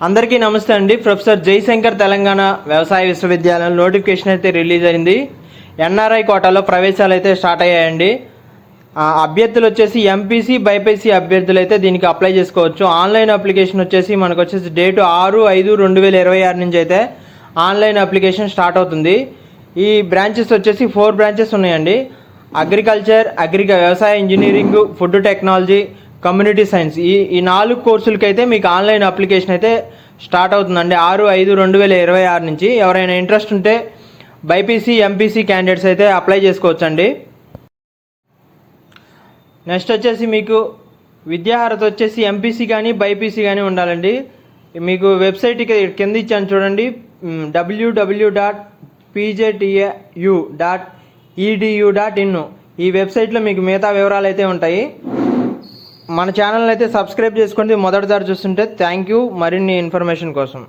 అందరికీ నమస్తే అండి. ప్రొఫెసర్ జయశంకర్ తెలంగాణ వ్యవసాయ విశ్వవిద్యాలయం నోటిఫికేషన్ అయితే రిలీజ్ అయింది. ఎన్ఆర్ఐ కోటాలో ప్రవేశాలు అయితే స్టార్ట్ అయ్యాయండి. అభ్యర్థులు వచ్చేసి ఎంపీసీ బైపీసీ అభ్యర్థులు అయితే దీనికి అప్లై చేసుకోవచ్చు. ఆన్లైన్ అప్లికేషన్ వచ్చేసి మనకు వచ్చేసి డేటు 6/5/2026 నుంచి అయితే ఆన్లైన్ అప్లికేషన్ స్టార్ట్ అవుతుంది. ఈ బ్రాంచెస్ వచ్చేసి 4 బ్రాంచెస్ ఉన్నాయండి. అగ్రికల్చర్, వ్యవసాయ engineering, food technology, community science, ఈ 4 కోర్సులకి అయితే మీకు ఆన్లైన్ అప్లికేషన్ అయితే స్టార్ట్ అవుతుందండి 6/5/2026 నుంచి. ఎవరైనా ఇంట్రెస్ట్ ఉంటే బైపీసీ ఎంపీసీ క్యాండిడేట్స్ అయితే అప్లై చేసుకోవచ్చండి. నెక్స్ట్ వచ్చేసి మీకు విద్యార్హత వచ్చేసి ఎంపీసీ కానీ బైపీసీ కానీ ఉండాలండి. మీకు వెబ్సైట్ కింద ఇచ్చాను చూడండి, www.pjtu.edu.in. ఈ వెబ్సైట్లో మీకు మిగతా వివరాలు అయితే ఉంటాయి. మన ఛానల్ అయితే సబ్స్క్రైబ్ చేసుకోండి మొదటిసారి చూస్తుంటే. థ్యాంక్ యూ మరిన్ని ఇన్ఫర్మేషన్ కోసం.